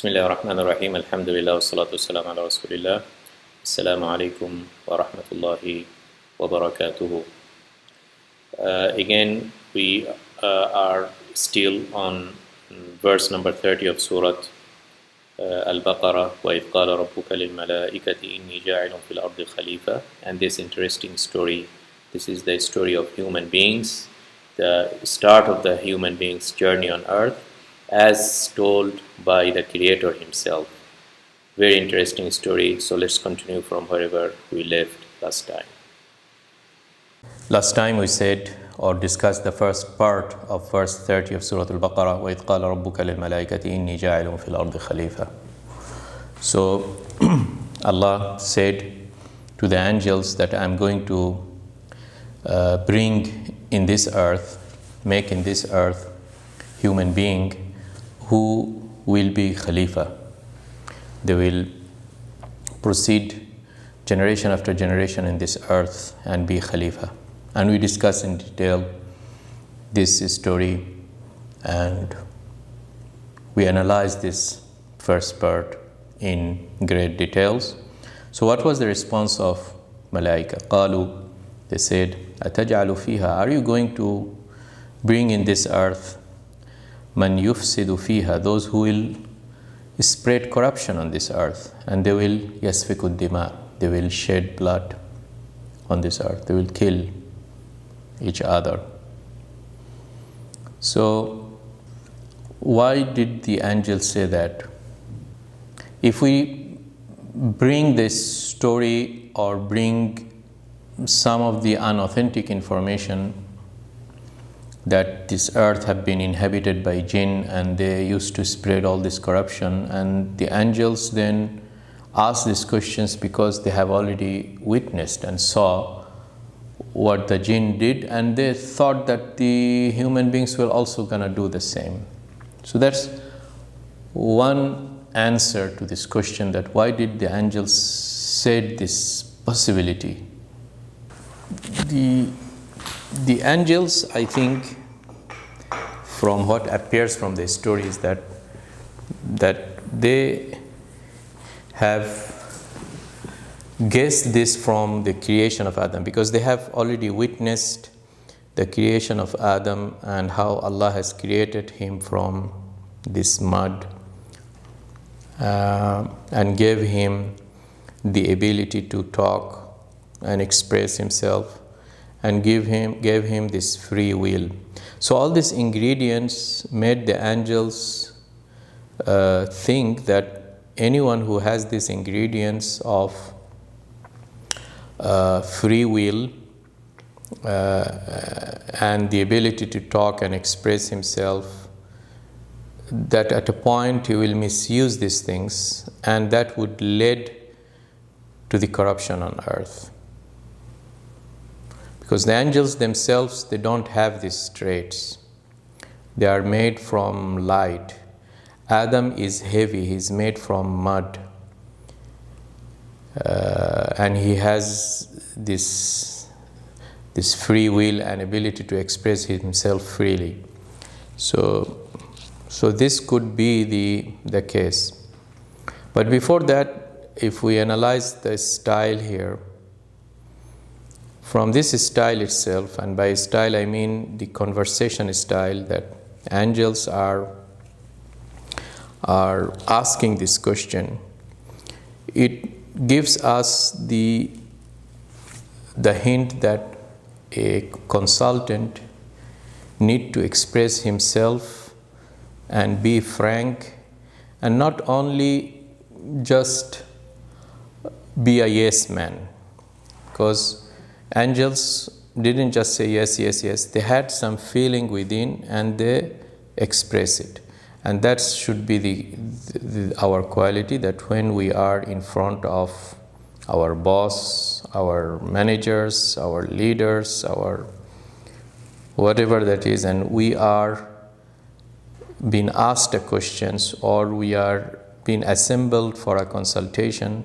Bismillahirrahmanirrahim. Alhamdulillah, wassalatu wassalamu ala rasulillah. Assalamu alaikum wa rahmatullahi wa barakatuhu. Again, we are still on verse number 30 of Surah Al-Baqarah. وَإِذْ قَالَ رَبُّكَ لِلْمَلَائِكَةِ إِنِّي جَاعِلٌ فِي الْأَرْضِ خَلِيفَةً. And this interesting story, this is the story of human beings, the start of the human beings' journey on earth, as told by the Creator himself. Very interesting story. So let's continue from wherever we left last time. Last time we said or discussed the first part of verse 30 of Surah Al-Baqarah, وَإِذْ قَالَ رَبُّكَ لِلْمَلَائِكَةِ إِنِّي جَاعِلٌ فِي الْأَرْضِ خَلِيفَةً. So Allah said to the angels that I'm going to bring in this earth, make in this earth human being who will be Khalifa. They will proceed generation after generation in this earth and be Khalifa. And we discuss in detail this story and we analyze this first part in great details. So what was the response of Malaika? Qalu, they said, أَتَجْعَلُ فِيهَا, are you going to bring in this earth man yufsidu fiha, those who will spread corruption on this earth, and they will yasfiku dima, they will shed blood on this earth, they will kill each other. So why did the angels say that? If we bring this story or bring some of the unauthentic information that this earth had been inhabited by jinn and they used to spread all this corruption, and the angels then ask these questions because they have already witnessed and saw what the jinn did, and they thought that the human beings were also gonna do the same. So that's one answer to this question, that why did the angels said this possibility. The angels, I think, from what appears from the story is that they have guessed this from the creation of Adam, because they have already witnessed the creation of Adam and how Allah has created him from this mud and gave him the ability to talk and express himself, and gave him this free will. So all these ingredients made the angels think that anyone who has these ingredients of free will and the ability to talk and express himself, that at a point he will misuse these things, and that would lead to the corruption on earth. Because the angels themselves, they don't have these traits. They are made from light. Adam is heavy, he's made from mud. And he has this free will and ability to express himself freely. So this could be the case. But before that, if we analyze the style here, from this style itself, and by style I mean the conversation style, that angels are asking this question, it gives us the hint that a consultant need to express himself and be frank, and not only just be a yes man, because angels didn't just say yes, yes, yes. They had some feeling within and they express it. And that should be our quality, that when we are in front of our boss, our managers, our leaders, our whatever that is, and we are being asked questions or we are being assembled for a consultation,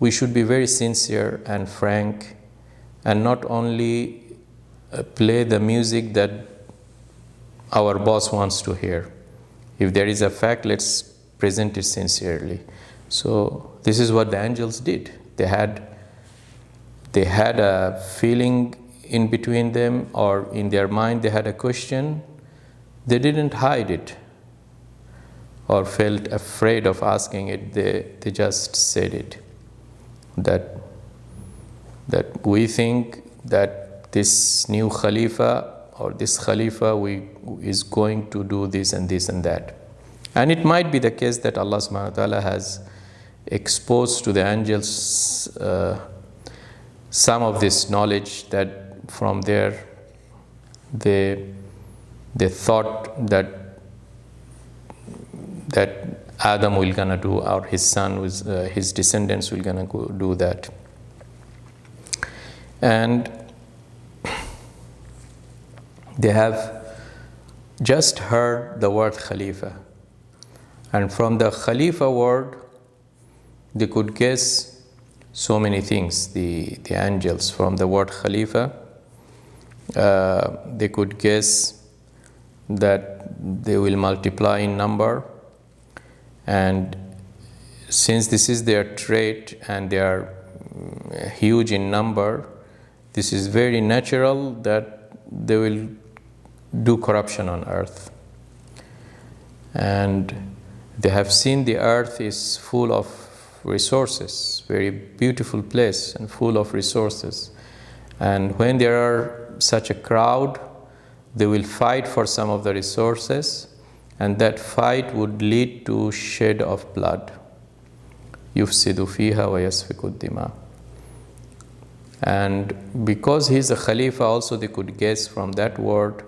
we should be very sincere and frank, and not only play the music that our boss wants to hear. If there is a fact, let's present it sincerely. So this is what the angels did. They had a feeling in between them, or in their mind they had a question. They didn't hide it or felt afraid of asking it. They just said it. That we think that this new Khalifa or this Khalifa is going to do this and this and that. And it might be the case that Allah subhanahu wa ta'ala has exposed to the angels some of this knowledge, that from there they thought that Adam will gonna do, or his son, his descendants will gonna go do that. And they have just heard the word Khalifa, and from the Khalifa word they could guess so many things. The angels, from the word Khalifa, they could guess that they will multiply in number, and since this is their trait and they are huge in number, this is very natural that they will do corruption on earth. And they have seen the earth is full of resources, very beautiful place and full of resources. And when there are such a crowd, they will fight for some of the resources, and that fight would lead to shed of blood. يُفْسِدُ فِيهَا وَيَسْفِكُ الدِّمَاءَ. And because he is a Khalifa, also they could guess from that word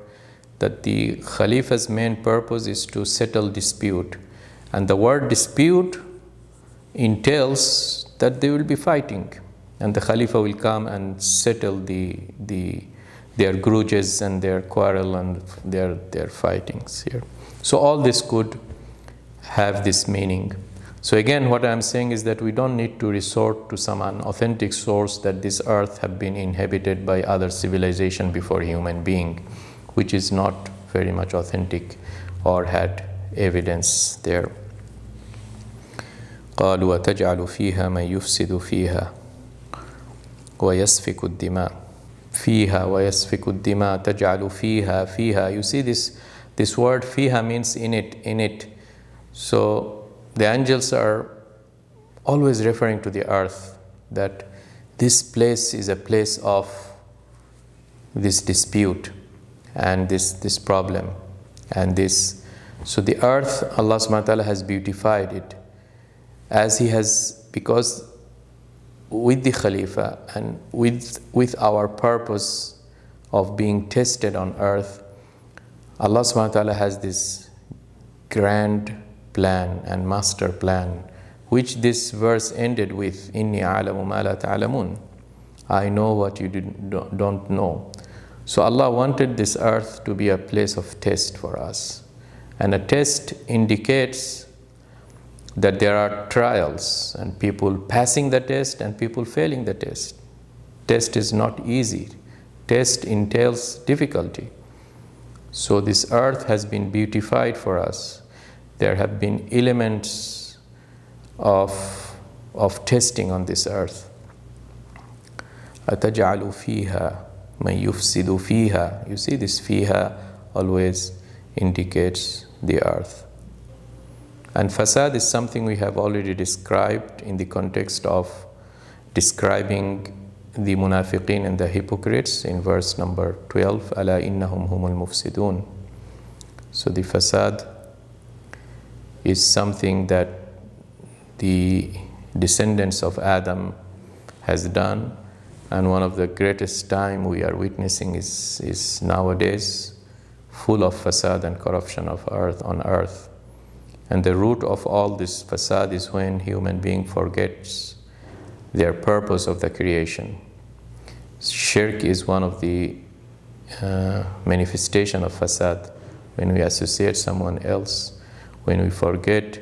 that the Khalifa's main purpose is to settle dispute. And the word dispute entails that they will be fighting, and the Khalifa will come and settle their grudges and their quarrel and their fightings here. So all this could have this meaning. So again, what I'm saying is that we don't need to resort to some unauthentic source that this earth have been inhabited by other civilization before human being, which is not very much authentic or had evidence there. قالوا وتجعل فيها من يفسد فيها ويسفك الدماء. فيها ويسفك الدماء تجعل فيها. You see this word fiha means in it. So the angels are always referring to the earth, that this place is a place of this dispute and this problem and this. So the earth, Allah subhanahu wa ta'ala has beautified it as He has, because with the Khalifa and with our purpose of being tested on earth, Allah subhanahu wa ta'ala has this grand plan and master plan, which this verse ended with, Inni a'lamu ma la ta'lamun. I know what you don't know. So Allah wanted this earth to be a place of test for us. And a test indicates that there are trials and people passing the test and people failing the test. Test is not easy. Test entails difficulty. So this earth has been beautified for us. There have been elements of testing on this earth. أَتَجْعَلُ فِيهَا مَنْ يُفْسِدُ فِيهَا. You see, this fiha always indicates the earth. And fasad is something we have already described in the context of describing the munafiqeen and the hypocrites in verse number 12, أَلَا إِنَّهُمْ هُمُ الْمُفْسِدُونَ. So the fasad is something that the descendants of Adam has done, and one of the greatest time we are witnessing is nowadays, full of fasad and corruption of earth on earth. And the root of all this fasad is when human being forgets their purpose of the creation. Shirk is one of the manifestation of fasad, when we associate someone else, when we forget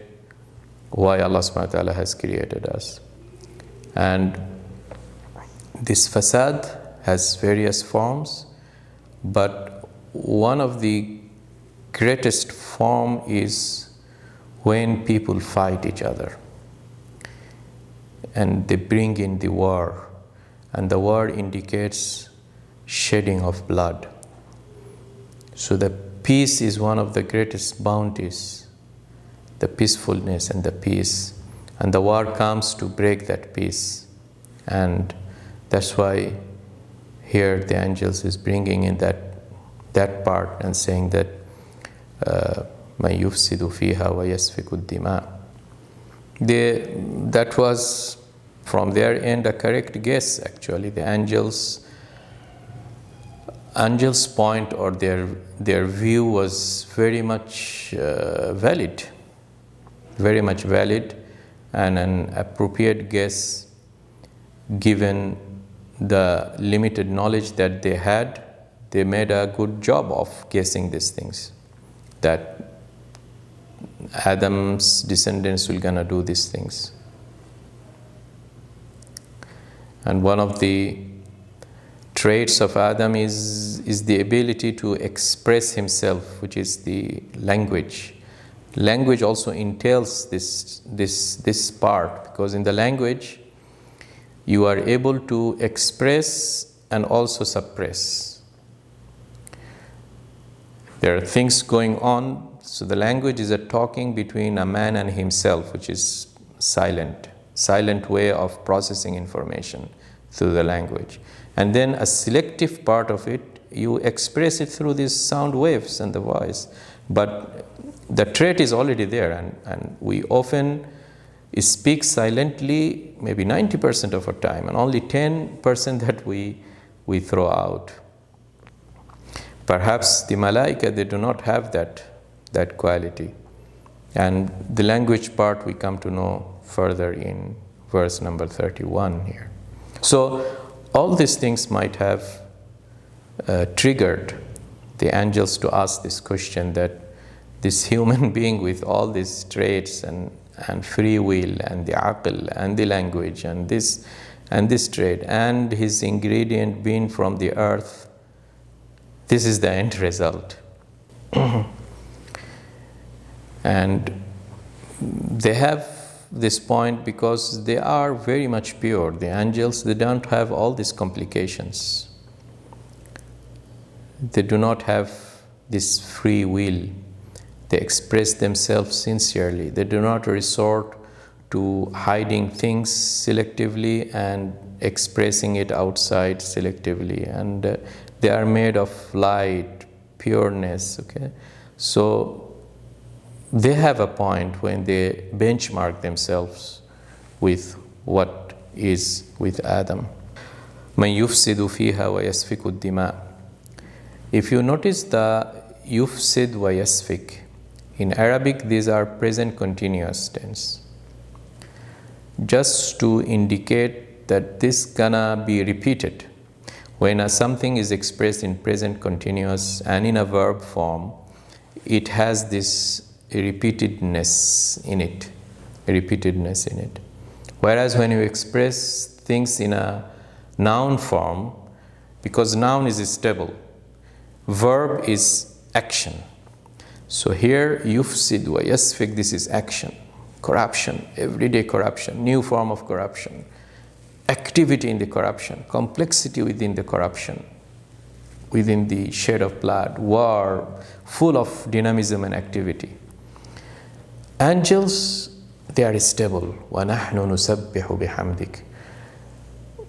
why Allah subhanahu wa ta'ala has created us. And this fasad has various forms, but one of the greatest form is when people fight each other and they bring in the war, and the war indicates shedding of blood. So the peace is one of the greatest bounties, the peacefulness and the peace, and the war comes to break that peace. And that's why here the angels is bringing in that part and saying that مَن يُفْسِدُ فِيهَا وَيَسْفِكُ الدِّمَاء. That was from their end a correct guess. Actually, the angels' point or their view was very much valid, and an appropriate guess given the limited knowledge that they had. They made a good job of guessing these things, that Adam's descendants will gonna do these things. And one of the traits of Adam is the ability to express himself, which is the language. Language also entails this part, because in the language you are able to express and also suppress. There are things going on. So the language is a talking between a man and himself, which is silent way of processing information through the language. And then a selective part of it, you express it through these sound waves and the voice. But the trait is already there, and we often speak silently maybe 90% of our time, and only 10% that we throw out. Perhaps the malaika, they do not have that quality. And the language part we come to know further in verse number 31 here. So all these things might have triggered the angels to ask this question, that this human being with all these traits and free will and the aql and the language and this trait and his ingredient being from the earth, this is the end result. And they have this point because they are very much pure. The angels, they don't have all these complications. They do not have this free will. They express themselves sincerely. They do not resort to hiding things selectively and expressing it outside selectively. And they are made of light, pureness, okay? So they have a point when they benchmark themselves with what is with Adam. مَن يُفْسِدُ فِيهَا وَيَسْفِكُ الدِّمَاء. If you notice the يُفْسِد وَيَسْفِك, in Arabic these are present continuous tense, just to indicate that this gonna be repeated. When something is expressed in present continuous and in a verb form, it has this repeatedness in it. Whereas when you express things in a noun form, because noun is stable, verb is action. So here, yufsid wa yasfik, this is action, corruption, everyday corruption, new form of corruption, activity in the corruption, complexity within the corruption, within the shed of blood, war, full of dynamism and activity. Angels, they are stable. وَنَحْنُ نُسَبِّحُ بِحَمْدِكَ.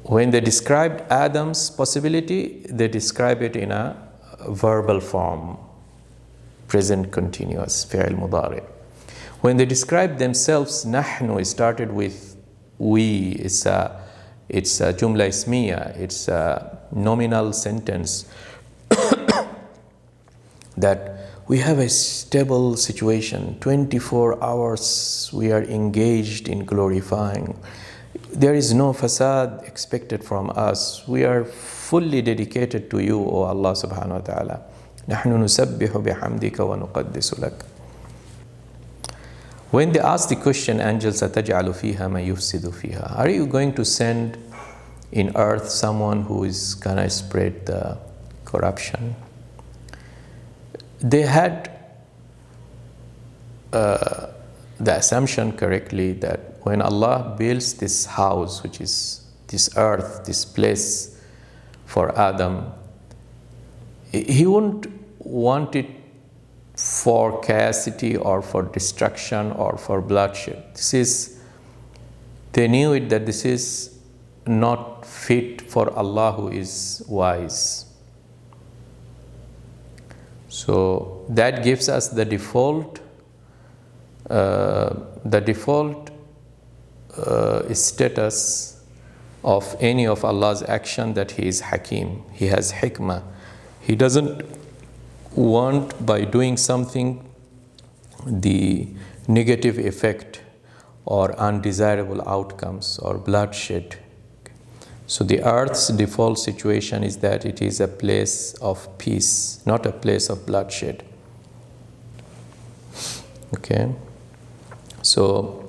When they described Adam's possibility, they describe it in a verbal form, present continuous, fi'l mudari. When they describe themselves, nahnu started with we. It's a jumla ismiya. It's a nominal sentence that we have a stable situation. 24 hours we are engaged in glorifying. There is no fasad expected from us. We are fully dedicated to you, O Allah subhanahu wa ta'ala. نحن نسبح بحمدك ونقدس لك. When they ask the question, angels, أتجعل فيها ما يفسد فيها, are you going to send in earth someone who is gonna spread the corruption? They had the assumption correctly that when Allah builds this house, which is this earth, this place for Adam, He wouldn't want it for chaosity or for destruction or for bloodshed. They knew it that this is not fit for Allah who is wise. So that gives us the default status of any of Allah's action, that He is Hakim. He has hikmah. He doesn't want, by doing something, the negative effect or undesirable outcomes or bloodshed. So the earth's default situation is that it is a place of peace, not a place of bloodshed. Okay? So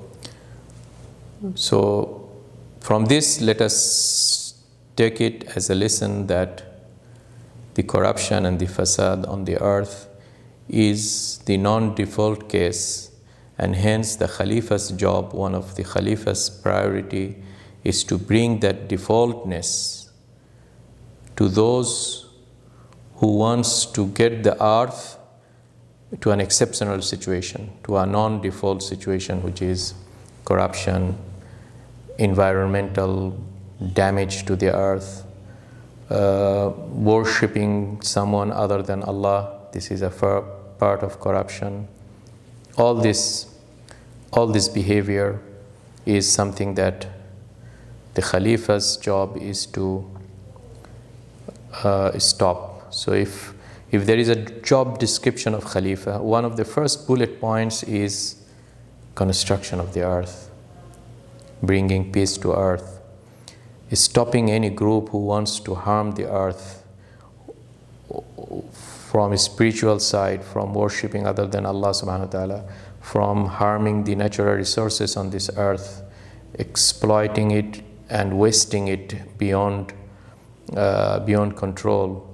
from this, let us take it as a lesson that the corruption and the fasad on the earth is the non-default case, and hence the Khalifa's job, one of the Khalifa's priority, is to bring that defaultness to those who wants to get the earth to an exceptional situation, to a non-default situation, which is corruption, environmental damage to the earth, worshipping someone other than Allah. This is a part of corruption. All this behavior is something that the Khalifa's job is to stop. So if there is a job description of Khalifa, one of the first bullet points is construction of the earth, bringing peace to earth, stopping any group who wants to harm the earth from a spiritual side, from worshipping other than Allah subhanahu wa ta'ala, from harming the natural resources on this earth, exploiting it and wasting it beyond control.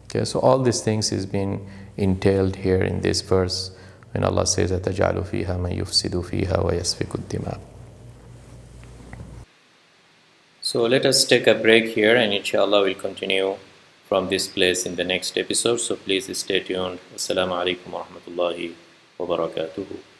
Okay, so all these things is being entailed here in this verse when Allah says, أَتَجْعَلُ فِيهَا مَن يُفْسِدُ فِيهَا وَيَسْفِكُ الدِّمَاءَ. So let us take a break here, and inshallah we'll continue from this place in the next episode. So please stay tuned. Assalamu alaikum wa rahmatullahi wa barakatuhu.